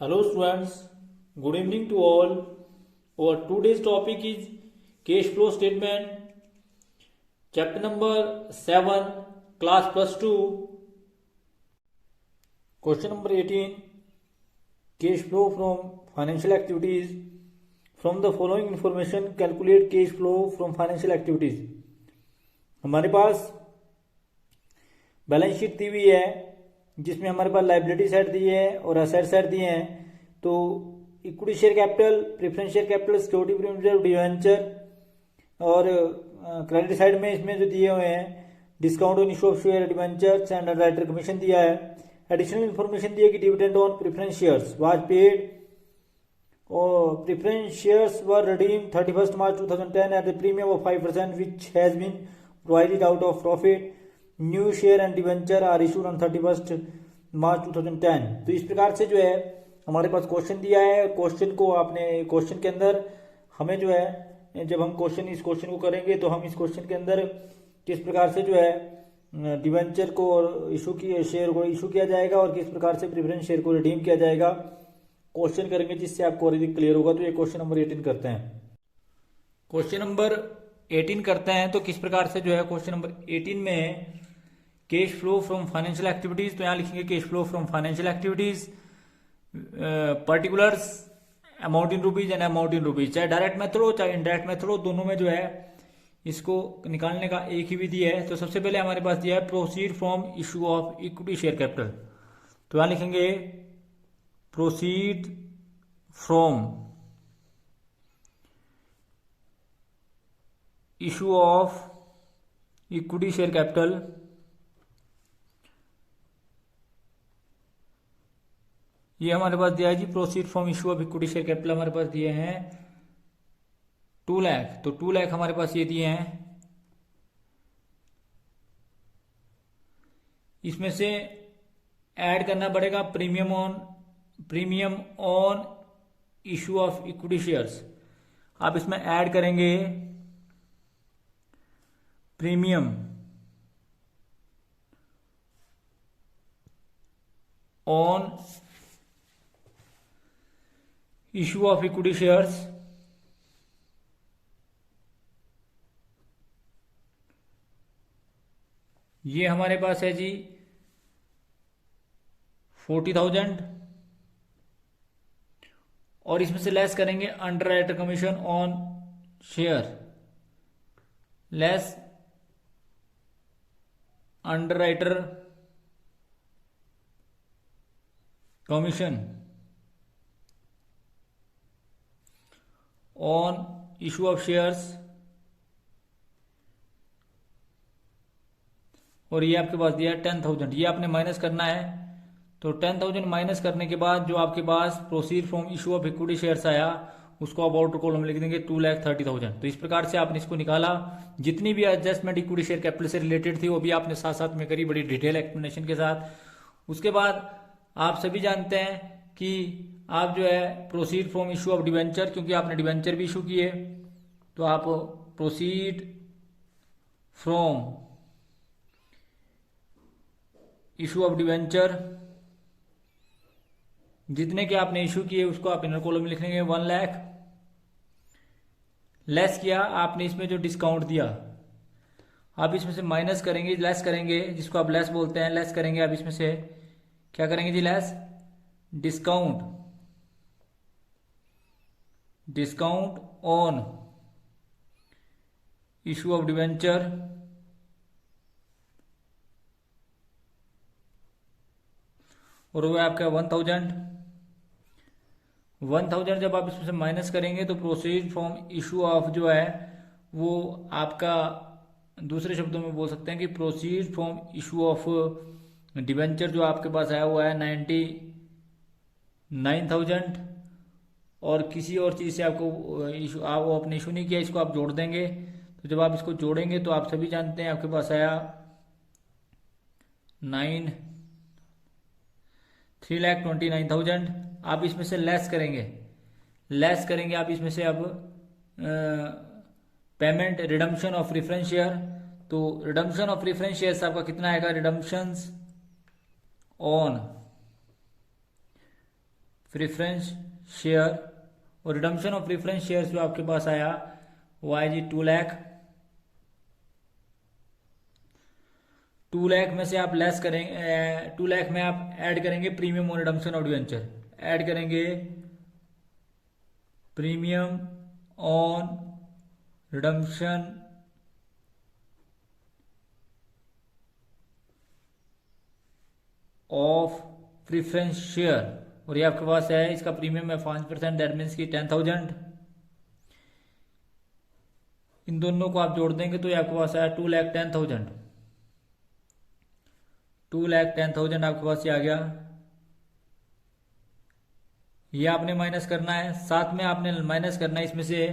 Hello students, good evening to all. Our today's topic is cash flow statement, chapter number 7, class plus 2, question number 18, cash flow from financial activities. From the following information, calculate cash flow from financial activities. हमारे पास balance sheet दी हुई है जिसमें हमारे पास liability side दी है और asset side दिए हैं। तो equity share capital, preference share capital, security premium, debenture और क्रेडिट साइड में इसमें जो दिए हुए हैं discount on issue of share, debentures and writer commission दिया है। एडिशनल इन्फॉर्मेशन दी है कि dividend on preference shares was paid और preference shares were redeemed 31st March 2010 at the premium of 5% which has been provided out of profit. New share and debenture are issued on 31st March 2010। तो इस प्रकार से जो है हमारे पास question दिया है। क्वेश्चन को आपने क्वेश्चन के अंदर हमें जो है जब हम इस क्वेश्चन को करेंगे तो हम इस क्वेश्चन के अंदर किस प्रकार से जो है डिवेंचर को इशू की शेयर को इशू किया जाएगा और किस प्रकार से प्रेफरेंस शेयर को रिडीम किया जाएगा क्वेश्चन करेंगे, जिससे आपको और अधिक क्लियर होगा। तो ये क्वेश्चन नंबर 18 करते हैं। क्वेश्चन नंबर 18 करते हैं तो किस प्रकार से जो है क्वेश्चन नंबर 18 में cash flow from financial activities, तो यहां लिखेंगे cash flow from financial activities particulars amount in rupees and amount in rupees, चाहे डायरेक्ट मेथड हो चाहे इनडायरेक्ट मेथड हो, दोनों में जो है इसको निकालने का एक ही विधि है। तो सबसे पहले हमारे पास दिया है proceed from issue of equity share capital, तो यहां लिखेंगे proceed from issue of equity share capital. ये हमारे पास दिया है जी proceed from issue of equity share capital, हमारे पास दिए हैं 2 लाख। तो 2 लाख हमारे पास ये दिए हैं। इसमें से ऐड करना पड़ेगा premium on issue of equity shares. आप इसमें ऐड करेंगे premium on issue of equity shares, ये हमारे पास है जी 40,000 और इसमें से लेस करेंगे under writer commission on share, less under writer commission on issue of shares, और ये आपके पास दिया है 10,000। ये आपने माइनस करना है। तो 10,000 माइनस करने के बाद जो आपके पास proceed from issue of equity shares आया उसको आप आउटर कॉलम लिख देंगे 2,30,000। तो इस प्रकार से आपने इसको निकाला। जितनी भी एडजस्टमेंट इक्विटी शेयर कैपिटल से रिलेटेड थी वो भी आपने साथ साथ में करी, बड़ी डिटेल एक्सप्लेनेशन के साथ। उसके बाद आप सभी जानते हैं कि आप जो है proceed from issue of debenture, क्योंकि आपने डिवेंचर भी इशू किए, तो आप proceed from issue of debenture जितने के आपने इशू किए उसको आप इनर कॉलम में लिख लेंगे 1 लाख। लेस किया आपने इसमें जो डिस्काउंट दिया, आप इसमें से माइनस करेंगे, लेस करेंगे, जिसको आप लेस बोलते हैं, लेस करेंगे। आप इसमें से क्या करेंगे जी? Less discount on issue of debenture और वो आपका 1,000 जब आप इसमें से माइनस करेंगे तो प्रोसीड फ्रॉम इशू ऑफ जो है वो आपका, दूसरे शब्दों में बोल सकते हैं कि proceed from issue of debenture जो आपके पास आया हुआ है 99,000, और किसी और चीज़ से आपको इशू वो आपने इशू नहीं किया, इसको आप जोड़ देंगे। तो जब आप इसको जोड़ेंगे तो आप सभी जानते हैं आपके पास आया 3,29,000। आप इसमें से लेस करेंगे आप इसमें से अब payment redemption of preference share. तो रिडम्पशन ऑफ प्रेफरेंस शेयर्स आपका कितना आएगा? रिडम्पशंस ऑन प्रेफरेंस शेयर, और रिडम्पशन ऑफ प्रेफरेंस शेयर जो आपके पास आया वो आया जी 2 लाख। 2 लाख में से आप लेस करेंगे, 2 लाख में आप ऐड करेंगे premium on redemption of debenture, add करेंगे premium on redemption of preference share, और ये आपके पास है, इसका प्रीमियम है 5%, दैट मीन्स की 10,000। इन दोनों को आप जोड़ देंगे तो ये आपके पास आया 2,10,000। 2,10,000 आपके पास ये आ गया। ये आपने माइनस करना है, साथ में आपने माइनस करना है इसमें से,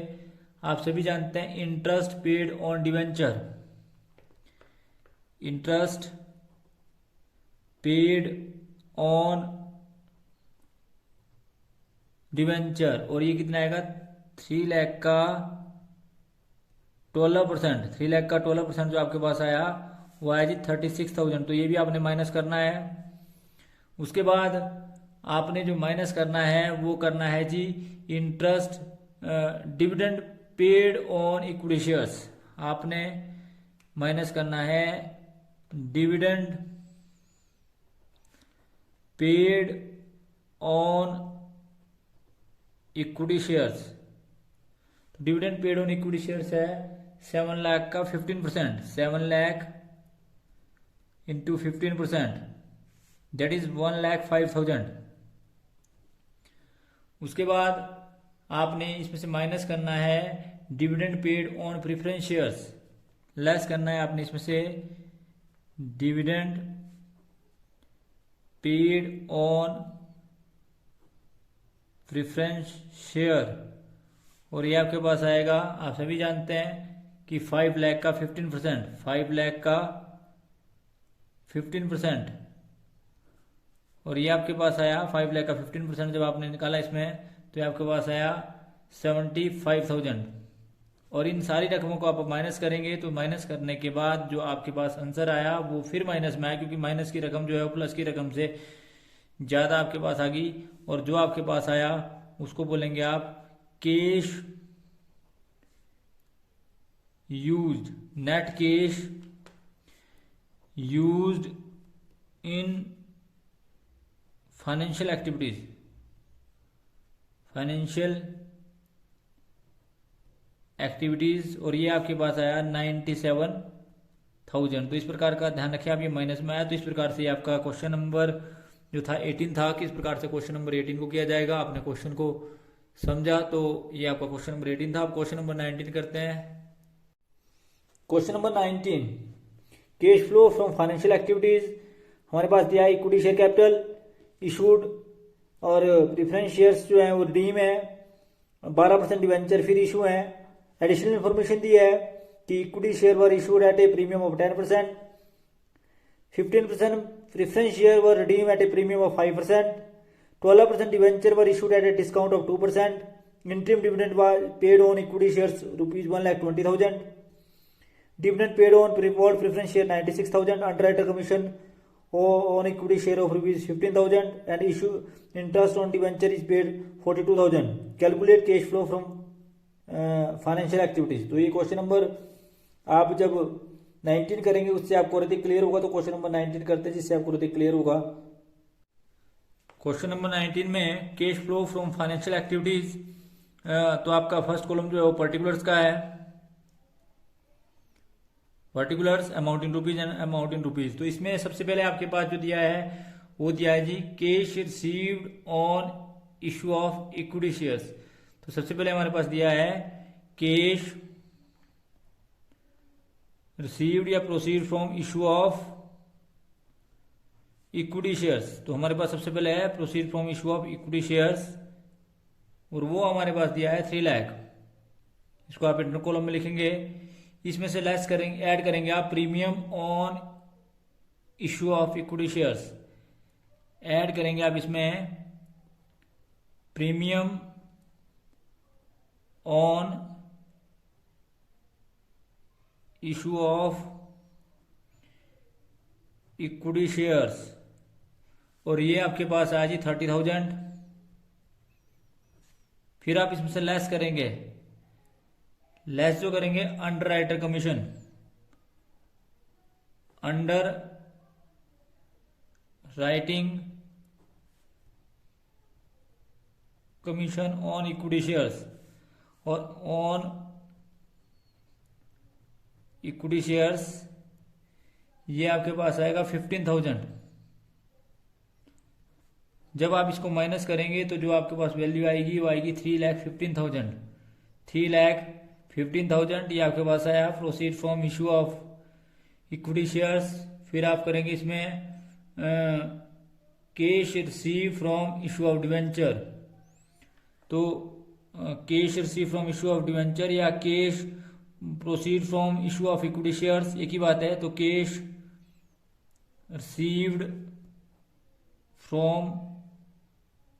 आप सभी जानते हैं interest paid on debenture, interest paid on debenture, और ये कितना आएगा 3 लाख का 12%, 3 लाख का 12% जो आपके पास आया वो आया जी 36,000। तो ये भी आपने माइनस करना है। उसके बाद आपने जो माइनस करना है वो करना है जी interest dividend paid on equity shares, आपने माइनस करना है dividend paid on equity shares. Dividend paid on equity shares है 7 लाख का 15%, 7 लाख इंटू 15%, दैट इज 1,05,000। उसके बाद आपने इसमें से माइनस करना है dividend paid on preference shares, less करना है आपने इसमें से dividend paid on preference share, और ये आपके पास आएगा, आप सभी जानते हैं कि 5 लाख का 15%, 5 लाख का 15%, और ये आपके पास आया 5 लाख का 15% जब आपने निकाला इसमें तो ये आपके पास आया 75,000। और इन सारी रकमों को आप माइनस करेंगे तो माइनस करने के बाद जो आपके पास आंसर आया वो फिर माइनस में आया, क्योंकि माइनस की रकम जो है वो प्लस की रकम से ज़्यादा आपके पास आ गई, और जो आपके पास आया उसको बोलेंगे आप cash used, net cash used in financial activities, financial activities, और ये आपके पास आया 97,000। तो इस प्रकार का ध्यान रखें आप, ये माइनस में आया। तो इस प्रकार से आपका क्वेश्चन नंबर जो था 18 था, किस प्रकार से क्वेश्चन नंबर 18 को किया जाएगा। आपने क्वेश्चन को समझा तो ये आपका क्वेश्चन नंबर 18 था। अब क्वेश्चन नंबर 19 करते हैं। Question number 19, cash flow from financial activities. हमारे पास दिया है इक्विटी शेयर कैपिटल इशूड, और प्रेफरेंस शेयर्स जो है वो रिडीम है, 12% डिवेंचर फिर इशू है। एडिशनल इन्फॉर्मेशन दी है कि equity share were issued at a premium of 10%, 15% preference share were redeem at a premium of 5%, 12% debenture were issued at a discount of 2%, interim dividend paid on equity shares rupees 1,20,000, dividend paid on all preference share 96,000, underwriter commission on equity share of rupees 15,000, and issue interest on debenture is paid 42,000. Calculate cash flow from financial activities. तो ये question number आप जब 19 करेंगे उससे आपको रति clear होगा। तो question number 19 करते हैं जिससे आपको रति क्लियर होगा। क्वेश्चन नंबर 19 में cash flow from financial activities, तो आपका फर्स्ट कॉलम जो है वो पर्टिकुलर्स का है, particulars amount in rupees and amount in rupees. तो इसमें सबसे पहले आपके पास जो दिया है वो दिया है जी cash received on issue of equity shares. तो सबसे पहले हमारे पास दिया है कैश रिसीव्ड या proceed from issue of equity shares. तो हमारे पास सबसे पहले है proceed from issue of equity shares, और वो हमारे पास दिया है 3 लाख। इसको आप इंटर कॉलम में लिखेंगे। इसमें से लेस करेंगे, ऐड करेंगे आप premium on issue of equity shares, add करेंगे आप इसमें premium on issue of equity shares, और ये आपके पास आया जी 30,000। फिर आप इसमें से लेस करेंगे, लेस जो करेंगे under writer commission, under writing commission on equity shares, और ऑन इक्विटी शेयर्स ये आपके पास आएगा 15,000। जब आप इसको माइनस करेंगे तो जो आपके पास वैल्यू आएगी वो आएगी 3,15,000। 3,15,000 ये आपके पास आया proceed from issue of equity shares. फिर आप करेंगे इसमें cash receive from issue of debenture, तो cash receive from issue of debenture या cash proceed from issue of equity shares एक ही बात है। तो cash received from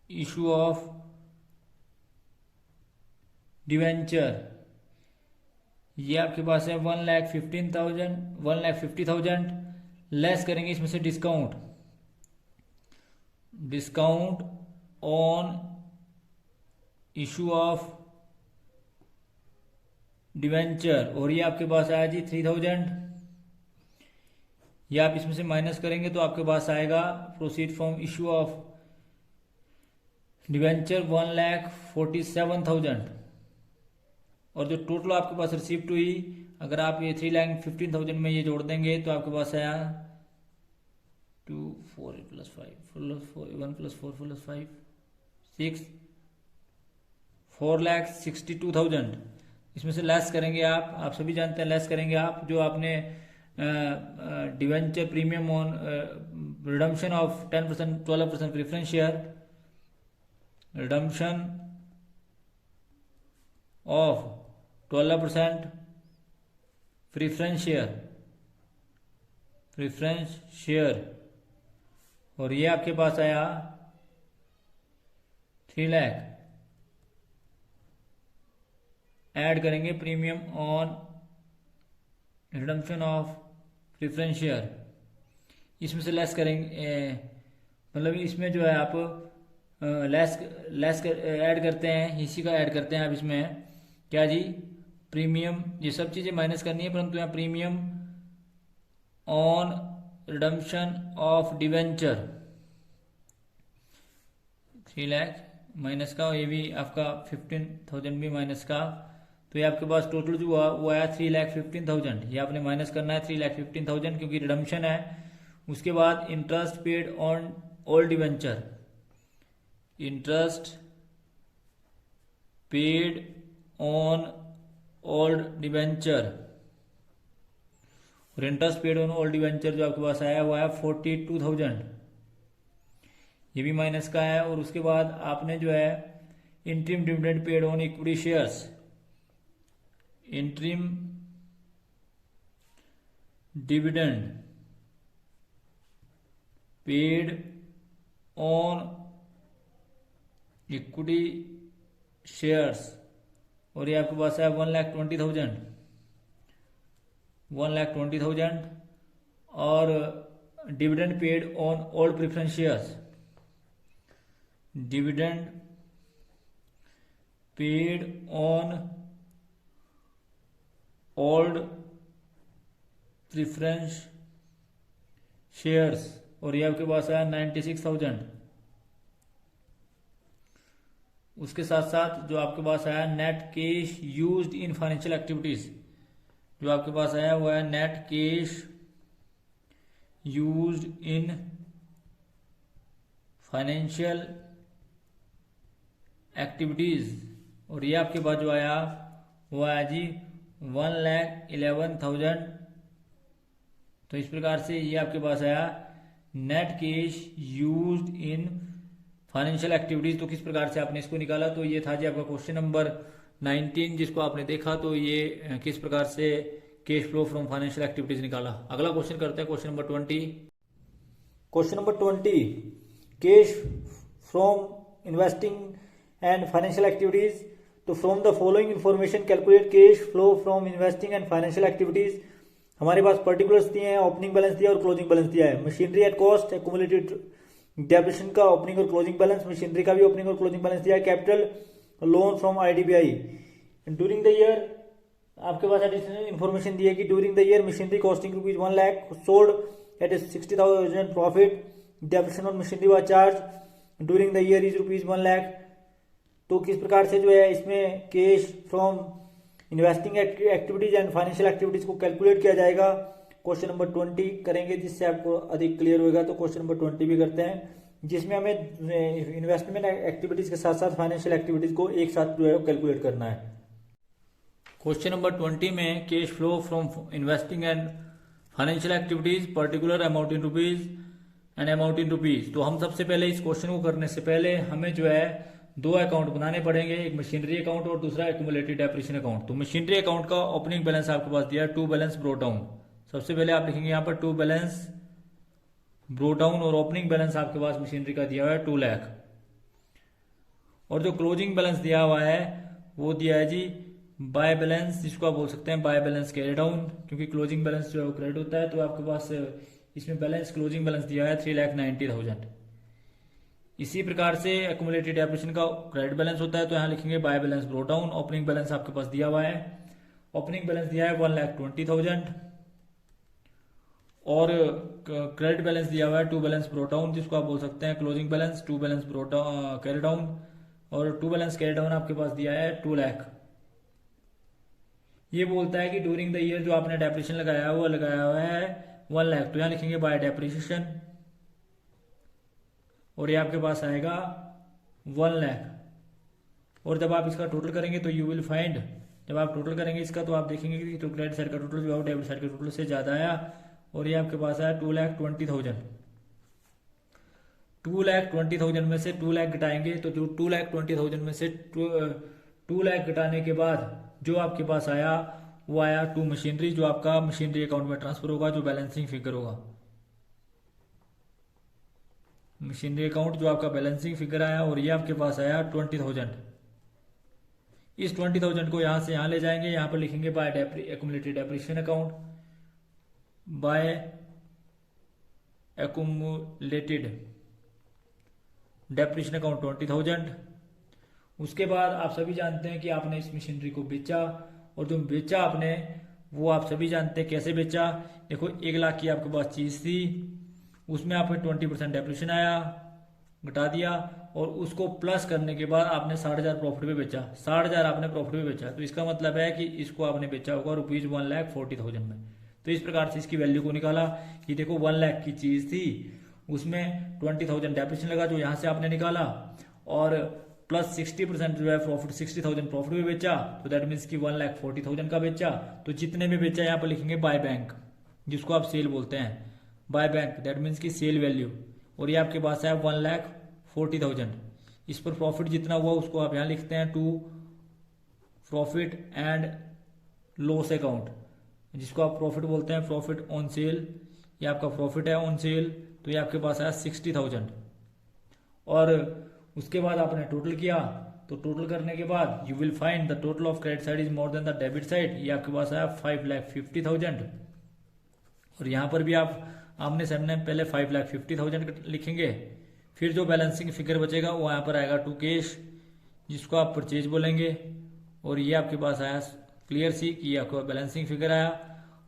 issue of debenture ये आपके पास है 1,50,000 लेस करेंगे इसमें से discount, discount on issue of debenture, और ये आपके पास आया जी 3,000। ये आप इसमें से माइनस करेंगे तो आपके पास आएगा proceed from issue of debenture 1,47,000, और जो टोटल आपके पास रिसीप्ट हुई अगर आप ये 3,15,000 में ये जोड़ देंगे तो आपके पास आया 2 4 + 5 1 + 4 + 5 6 4,62,000। इसमें से लेस करेंगे आप सभी जानते हैं लेस करेंगे आप जो आपने debenture premium on redemption of 10% 12% preference share, redemption of 12% preference share, और ये आपके पास आया 3 लाख। ऐड करेंगे premium on redemption of preference share, इसमें से लेस करेंगे, मतलब इसमें जो है आप लेस ऐड करते हैं, इसी का ऐड करते हैं आप इसमें क्या जी प्रीमियम, ये सब चीज़ें माइनस करनी है, परंतु यहाँ premium on redemption of debenture 3 lakh minus का, ये भी आपका 15,000 भी माइनस का, तो ये आपके पास टोटल जो हुआ वो आया 3,15,000। ये आपने माइनस करना है 3,15,000 क्योंकि रिडम्पशन है। उसके बाद interest paid on old debenture, interest paid on old debenture, और interest paid on old debenture जो आपके पास आया वो आया 42,000, ये भी माइनस का है। और उसके बाद आपने जो है interim dividend paid on equity shares, interim dividend paid on equity shares, और ये आपके पास है 1,20,000 और dividend paid on old preference shares, dividend paid on old preference shares, और ये आपके पास आया 96,000। उसके साथ साथ जो आपके पास आया net cash used in financial activities, जो आपके पास आया वो है net cash used in financial activities, और ये आपके पास जो आया वो आया जी 1,11,000। तो इस प्रकार से ये आपके पास आया net cash used in financial activities. तो किस प्रकार से आपने इसको निकाला, तो ये था जी आपका क्वेश्चन नंबर 19 जिसको आपने देखा, तो ये किस प्रकार से cash flow from financial activities निकाला। अगला क्वेश्चन करते हैं question number 20। Question number 20 cash from investing and financial activities. तो from the following information calculate cash flow from investing and financial activities. हमारे पास पर्टिकुलर्स दिए हैं, ओपनिंग बैलेंस दिया और क्लोजिंग बैलेंस दिया है। Machinery at cost, accumulated depreciation का ओपनिंग और क्लोजिंग बैलेंस, मशीनरी का भी ओपनिंग और क्लोजिंग बैलेंस दिया है। Capital loan from IDBI। During the year आपके पास एडिशनल इन्फॉर्मेशन दी है कि during the year machinery costing rupees 1 lakh sold at 60,000 profit, depreciation on machinery was charge during the year is rupees 1 lakh. तो किस प्रकार से जो है इसमें cash from investing activities and financial activities को कैलकुलेट किया जाएगा। क्वेश्चन नंबर 20 करेंगे जिससे आपको अधिक क्लियर होगा। तो क्वेश्चन नंबर 20 भी करते हैं, जिसमें हमें इन्वेस्टमेंट एक्टिविटीज के साथ साथ फाइनेंशियल एक्टिविटीज को एक साथ जो है कैलकुलेट करना है। क्वेश्चन नंबर 20 में cash flow from investing and financial activities particular amount in rupees and amount in rupees. तो हम सबसे पहले इस क्वेश्चन को करने से पहले हमें जो है दो अकाउंट बनाने पड़ेंगे, एक मशीनरी अकाउंट और दूसरा एक्यूमुलेटेड डेप्रिसिएशन अकाउंट। तो मशीनरी अकाउंट का ओपनिंग बैलेंस आपके पास दिया है, टू बैलेंस ब्रोट डाउन। सबसे पहले आप लिखेंगे यहाँ पर टू बैलेंस ब्रोट डाउन और ओपनिंग बैलेंस आपके पास मशीनरी का दिया हुआ है 2 लाख। और जो क्लोजिंग बैलेंस दिया हुआ है वो दिया है जी बाय बैलेंस, जिसको आप बोल सकते हैं बाय बैलेंस कैरी डाउन, क्योंकि क्लोजिंग बैलेंस जो है वो क्रेडिट होता है। तो आपके पास इसमें बैलेंस क्लोजिंग बैलेंस दिया है 3,90,000। इसी प्रकार से एक्यूमुलेटेड डेप्रिसिएशन का क्रेडिट बैलेंस होता है, तो यहाँ लिखेंगे by balance brought down. Opening balance आपके पास दिया हुआ है, ओपनिंग बैलेंस दिया है 1,20,000 और क्रेडिट बैलेंस दिया हुआ है टू बैलेंस ब्रोट डाउन, जिसको आप बोल सकते हैं closing balance, to balance brought carry down. और टू बैलेंस कैरी डाउन आपके पास दिया है 2 लाख। ये बोलता है कि ड्यूरिंग द ईयर जो आपने डेप्रिसिएशन लगाया हुआ है 1 लाख, तो यहाँ लिखेंगे बाय डेप्रिसिएशन और ये आपके पास आएगा 1 लाख। और जब आप इसका टोटल करेंगे तो यू विल फाइंड, जब आप टोटल करेंगे इसका तो आप देखेंगे कि तो क्रेडिट साइड का टोटल जो है डेबिट साइड के टोटल से ज्यादा आया और ये आपके पास आया 2,20,000। 2,20,000 में से 2 लाख घटाएंगे तो जो 2,20,000 में से 2 लाख घटाने के बाद जो आपके पास आया वो आया टू मशीनरी, जो आपका मशीनरी अकाउंट में ट्रांसफर होगा, जो बैलेंसिंग फिगर होगा। मशीनरी अकाउंट जो आपका बैलेंसिंग फिगर आया और ये आपके पास आया 20,000। इस 20,000 को यहां से यहां ले जाएंगे, यहां पर लिखेंगे by accumulated depreciation account, by accumulated depreciation account 20,000। उसके बाद आप सभी जानते हैं कि आपने इस मशीनरी को बेचा और जो बेचा आपने वो आप सभी जानते हैं कैसे बेचा। देखो 1 लाख की आपके पास चीज थी, उसमें आपने 20% डेप्रिसिएशन आया, घटा दिया और उसको प्लस करने के बाद आपने 60,000 प्रॉफिट पे बेचा, 60,000 आपने प्रॉफिट पे बेचा। तो इसका मतलब है कि इसको आपने बेचा होगा रुपीज 1,40,000 में। तो इस प्रकार से इसकी वैल्यू को निकाला कि देखो 1 लाख की चीज थी, उसमें 20,000 डेप्रिसिएशन लगा जो यहां से आपने निकाला और प्लस 60% जो है प्रॉफिट 60,000 प्रॉफिट भी बेचा, तो दैट मीन्स कि 1,40,000 का बेचा। तो जितने भी बेचा यहाँ पर लिखेंगे बाय बैंक, जिसको आप सेल बोलते हैं, बाय बैंक दैट मीन्स की सेल वैल्यू। और ये आपके पास है 1,40,000। इस पर प्रॉफिट जितना हुआ उसको आप यहाँ लिखते हैं to profit and loss account, जिसको आप प्रॉफिट बोलते हैं प्रॉफिट ऑन सेल। ये आपका प्रॉफिट है ऑन सेल, तो ये आपके पास आया 60,000। और उसके बाद आपने टोटल किया, तो टोटल करने के बाद you will find the total of credit side is more than the debit side. ये आपके पास आया 5,50,000। और यहां पर भी आप आमने सामने पहले 5,50,000 लिखेंगे, फिर जो बैलेंसिंग फिगर बचेगा वो यहाँ पर आएगा टू कैश, जिसको आप परचेज बोलेंगे। और ये आपके पास आया क्लियर सी कि ये आपका बैलेंसिंग फिगर आया।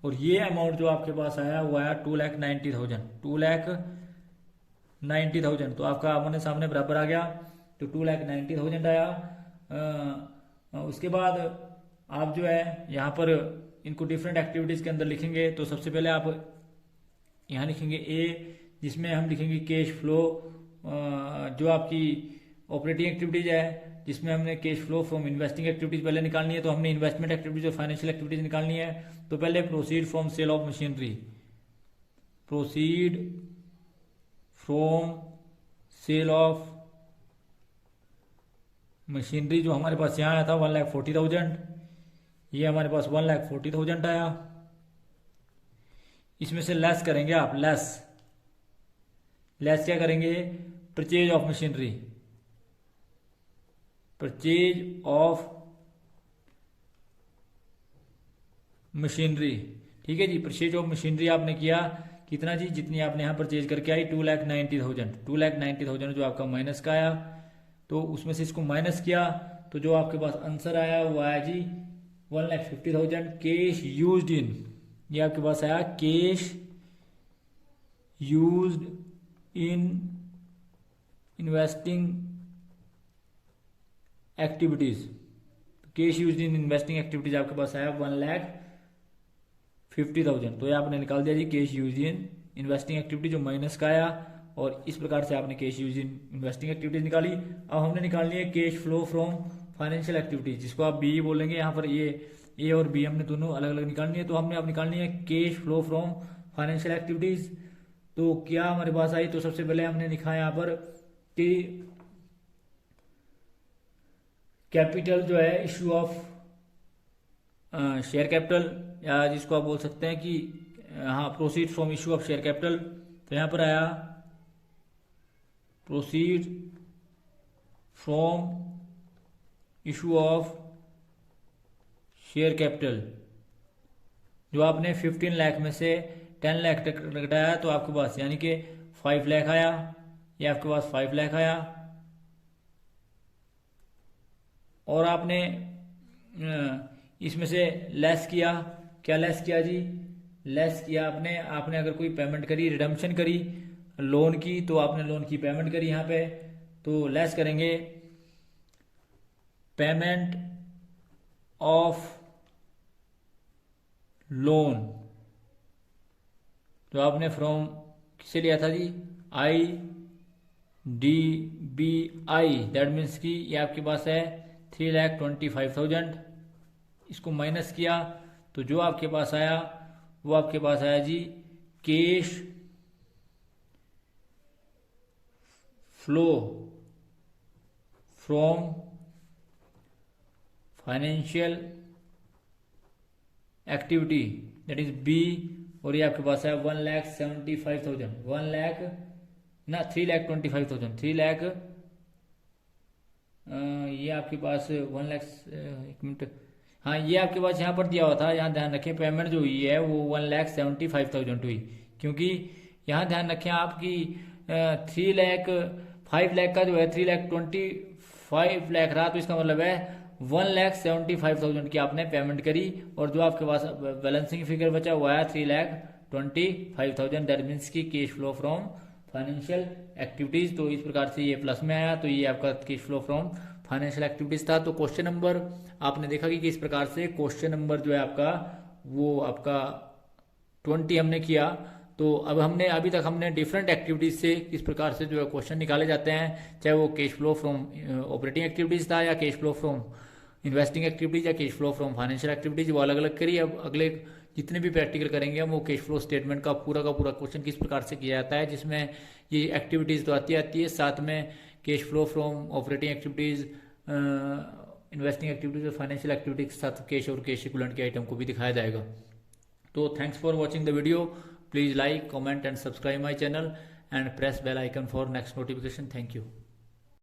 और ये अमाउंट जो आपके पास आया वो आया 2,90,000, 2,90,000। तो आपका आमने सामने बराबर आ गया, तो 2,90,000 आया। उसके बाद आप जो है यहाँ पर इनको डिफरेंट एक्टिविटीज के अंदर लिखेंगे। तो सबसे पहले आप यहाँ लिखेंगे ए, जिसमें हम लिखेंगे कैश फ्लो, जो आपकी ऑपरेटिंग एक्टिविटीज है, जिसमें हमने cash flow from investing activities पहले निकालनी है। तो हमने इन्वेस्टमेंट एक्टिविटीज और फाइनेंशियल एक्टिविटीज निकालनी है। तो पहले proceed from sale of machinery, proceed from sale of machinery जो हमारे पास यहाँ आया था 1,40,000, ये हमारे पास 1,40,000 आया। इसमें से लेस करेंगे आप, लेस क्या करेंगे, purchase of machinery, purchase of machinery. ठीक है जी, परचेज ऑफ मशीनरी आपने किया कितना जी, जितनी आपने यहां परचेज करके आई 2,90,000, 2,90,000 जो आपका माइनस का आया। तो उसमें से इसको माइनस किया तो जो आपके पास आंसर आया वो आया जी 1,50,000 कैश यूज्ड इन, ये आपके पास आया cash used in investing activities. Cash used in investing activities आपके पास आया 1,50,000, तो ये आपने निकाल दिया जी cash used in investing activity, जो माइनस का आया, और इस प्रकार से आपने cash use in investing activities निकाली। अब हमने निकालनी है cash flow from financial activities, जिसको आप बी बोलेंगे। यहाँ पर ये ए और बी हमने दोनों अलग अलग निकालनी है, तो हमने अब निकालनी है cash flow from financial activities. तो क्या हमारे पास आई, तो सबसे पहले हमने लिखा है यहाँ पर कि कैपिटल जो है इश्यू ऑफ शेयर कैपिटल, या जिसको आप बोल सकते हैं कि हाँ proceed from issue of share capital. तो यहाँ पर आया proceed from issue of share capital, जो आपने 15 लाख में से 10 लाख तक घटाया, तो आपके पास यानी कि 5 लाख आया, ये आपके पास 5 लाख आया। और आपने इसमें से लेस किया, क्या लेस किया जी, लेस किया आपने अगर कोई पेमेंट करी, रिडम्पशन करी लोन की, तो आपने लोन की पेमेंट करी यहाँ पे, तो लेस करेंगे पेमेंट ऑफ लोन, तो आपने फ्रॉम किससे लिया था जी, IDBI, दैट मीन्स की ये आपके पास है 3,25,000। इसको माइनस किया तो जो आपके पास आया वो आपके पास आया जी cash flow from financial activity, that is B, और ये आपके पास है 1,75,000, 3,25,000, 3 लाख, ये आपके पास 1 लाख, एक मिनट, हाँ ये आपके पास यहाँ पर दिया हुआ था, यहाँ ध्यान रखें पेमेंट जो हुई है वो 1,75,000 हुई, क्योंकि यहाँ ध्यान रखें आपकी 5 लाख का जो है 3,25,000 रहा, तो इसका मतलब है 1,75,000 की आपने पेमेंट करी, और जो आपके पास बैलेंसिंग फिगर बचा हुआ है 3,25,000, दैट मीन्स की cash flow from financial activities. तो इस प्रकार से ये प्लस में आया, तो ये आपका cash flow from financial activities था। तो क्वेश्चन नंबर आपने देखा कि किस प्रकार से क्वेश्चन नंबर जो है आपका वो आपका 20 हमने किया। तो अब अभी तक हमने डिफरेंट एक्टिविटीज से किस प्रकार से जो है क्वेश्चन निकाले जाते हैं, चाहे वो cash flow from operating activities था, या cash flow from investing activities, या cash flow from financial activities, वो अलग अलग करिए। अब अगले जितने भी प्रैक्टिकल करेंगे हम, वो कैश फ्लो स्टेटमेंट का पूरा क्वेश्चन किस प्रकार से किया जाता है, जिसमें ये एक्टिविटीज तो आती है, साथ में cash flow from operating activities, investing activities और फाइनेंशियल एक्टिविटीज के साथ कैश और कैश इक्विवेलेंट के आइटम को भी दिखाया जाएगा। तो thanks for watching the video, please like, comment and subscribe my channel and press bell icon for next notification. Thank you.